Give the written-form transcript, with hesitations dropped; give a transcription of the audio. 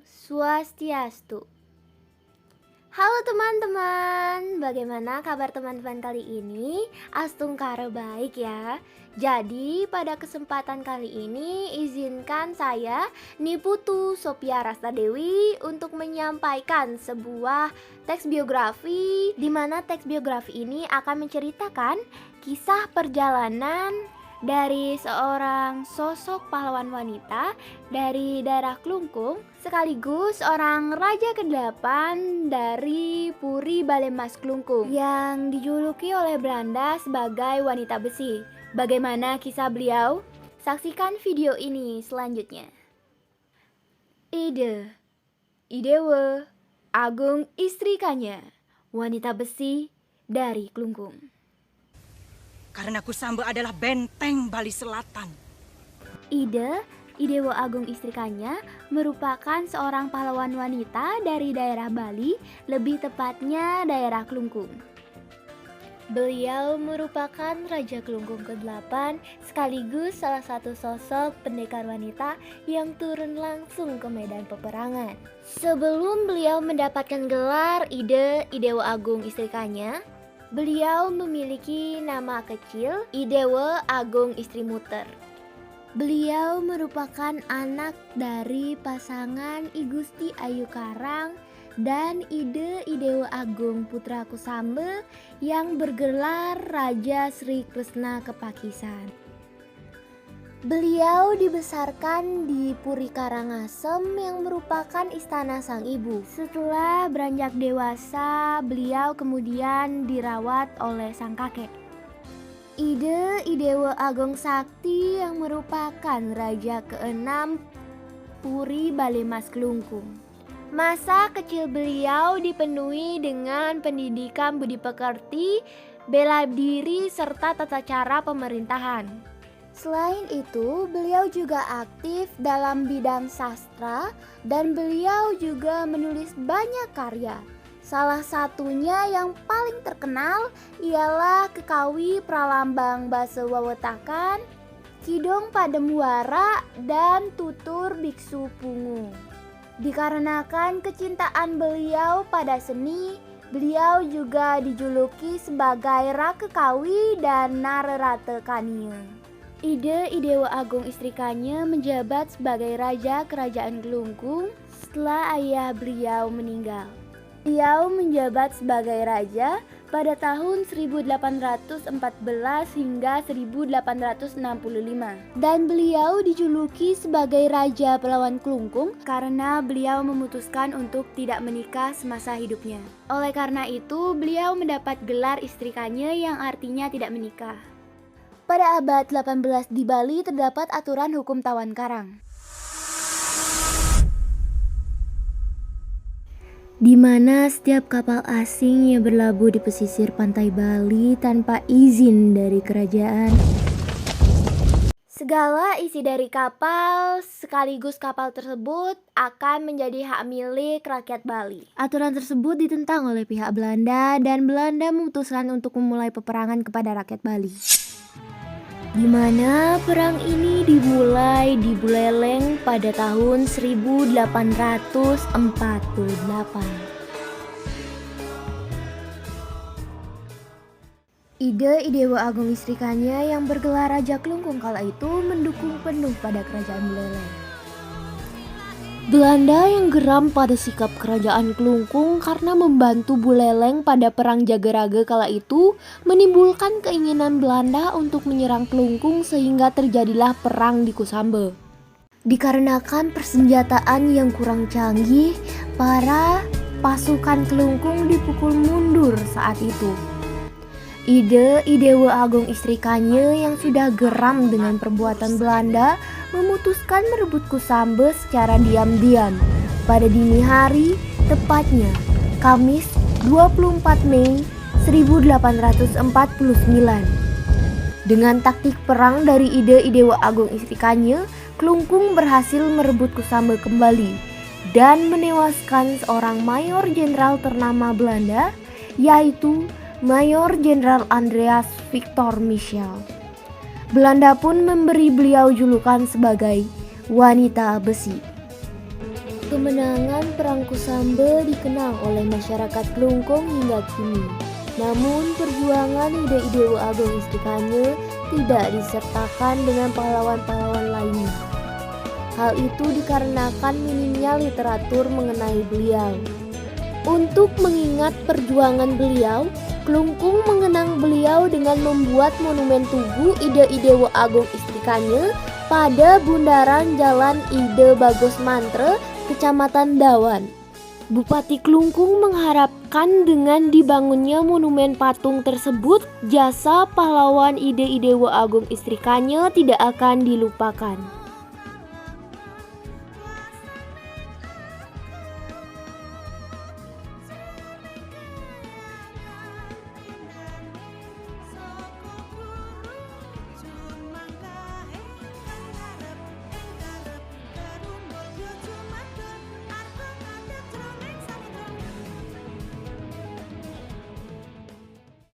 Swastiastu. Halo teman-teman, bagaimana kabar teman-teman kali ini? Astungkara baik ya. Jadi pada kesempatan kali ini izinkan saya Niputu Sophia Rastadewi untuk menyampaikan sebuah teks biografi, di mana teks biografi ini akan menceritakan kisah perjalanan dari seorang sosok pahlawan wanita dari daerah Klungkung, sekaligus seorang raja ke-8 dari Puri Balemas Klungkung yang dijuluki oleh Belanda sebagai wanita besi. Bagaimana kisah beliau? Saksikan video ini selanjutnya. Idewe Agung Istrikanya, wanita besi dari Klungkung. Karena Kusamba adalah benteng Bali Selatan. Idewa Agung Istrikanya merupakan seorang pahlawan wanita dari daerah Bali, lebih tepatnya daerah Klungkung. Beliau merupakan Raja Klungkung ke-8 sekaligus salah satu sosok pendekar wanita yang turun langsung ke medan peperangan. Sebelum beliau mendapatkan gelar Idewa Agung Istrikanya, beliau memiliki nama kecil Idewe Agung Istri Muter. Beliau merupakan anak dari pasangan I Gusti Ayu Karang dan Idewe Agung Putra Kusamba yang bergelar Raja Sri Kresna Kepakisan. Beliau dibesarkan di Puri Karangasem yang merupakan istana sang ibu. Setelah beranjak dewasa, beliau kemudian dirawat oleh sang kakek, Idewe Agung Sakti yang merupakan raja ke-6 Puri Balemas Klungkung. Masa kecil beliau dipenuhi dengan pendidikan budi pekerti, bela diri, serta tata cara pemerintahan. Selain itu, beliau juga aktif dalam bidang sastra dan beliau juga menulis banyak karya. Salah satunya yang paling terkenal ialah Kekawi Pralambang Basa Wewetakan, Kidong Pademuara, dan Tutur Biksu Pungu. Dikarenakan kecintaan beliau pada seni, beliau juga dijuluki sebagai Rakekawi dan Narerate Kania. Idewa Agung Istrikanya menjabat sebagai Raja Kerajaan Klungkung setelah ayah beliau meninggal. Beliau menjabat sebagai raja pada tahun 1814 hingga 1865 dan beliau dijuluki sebagai Raja Pelawan Klungkung karena beliau memutuskan untuk tidak menikah semasa hidupnya. Oleh karena itu, beliau mendapat gelar Istrikanya yang artinya tidak menikah. Pada abad 18 di Bali terdapat aturan hukum tawan karang, di mana setiap kapal asing yang berlabuh di pesisir pantai Bali tanpa izin dari kerajaan, segala isi dari kapal sekaligus kapal tersebut akan menjadi hak milik rakyat Bali. Aturan tersebut ditentang oleh pihak Belanda dan Belanda memutuskan untuk memulai peperangan kepada rakyat Bali, di mana perang ini dimulai di Buleleng pada tahun 1848. Idewa Agung Istrikanya yang bergelar Raja Klungkung kala itu mendukung penuh pada kerajaan Buleleng. Belanda yang geram pada sikap kerajaan Klungkung karena membantu Buleleng pada perang Jagaraga kala itu menimbulkan keinginan Belanda untuk menyerang Klungkung sehingga terjadilah perang di Kusamba. Dikarenakan persenjataan yang kurang canggih, para pasukan Klungkung dipukul mundur saat itu. Idewa Agung Istrikanya yang sudah geram dengan perbuatan Belanda memutuskan merebut Kusamba secara diam-diam pada dini hari, tepatnya Kamis 24 Mei 1849. Dengan taktik perang dari Idewa Agung Istrikanya, Klungkung berhasil merebut Kusamba kembali dan menewaskan seorang mayor jenderal ternama Belanda, yaitu Mayor Jenderal Andreas Victor Michel. Belanda pun memberi beliau julukan sebagai wanita besi. Kemenangan Perang Kusambe dikenang oleh masyarakat Klungkung hingga kini. Namun perjuangan ide-ide Agong Istikanye tidak disertakan dengan pahlawan-pahlawan lainnya. Hal itu dikarenakan minimnya literatur mengenai beliau. Untuk mengingat perjuangan beliau, Klungkung mengenang beliau dengan membuat monumen tugu ide-ide Agong Istikanye pada bundaran Jalan Ide Bagos Mantre, Kecamatan Dawan. Bupati Klungkung mengharapkan dengan dibangunnya monumen patung tersebut, jasa pahlawan ide-ide Agong Istikanye tidak akan dilupakan.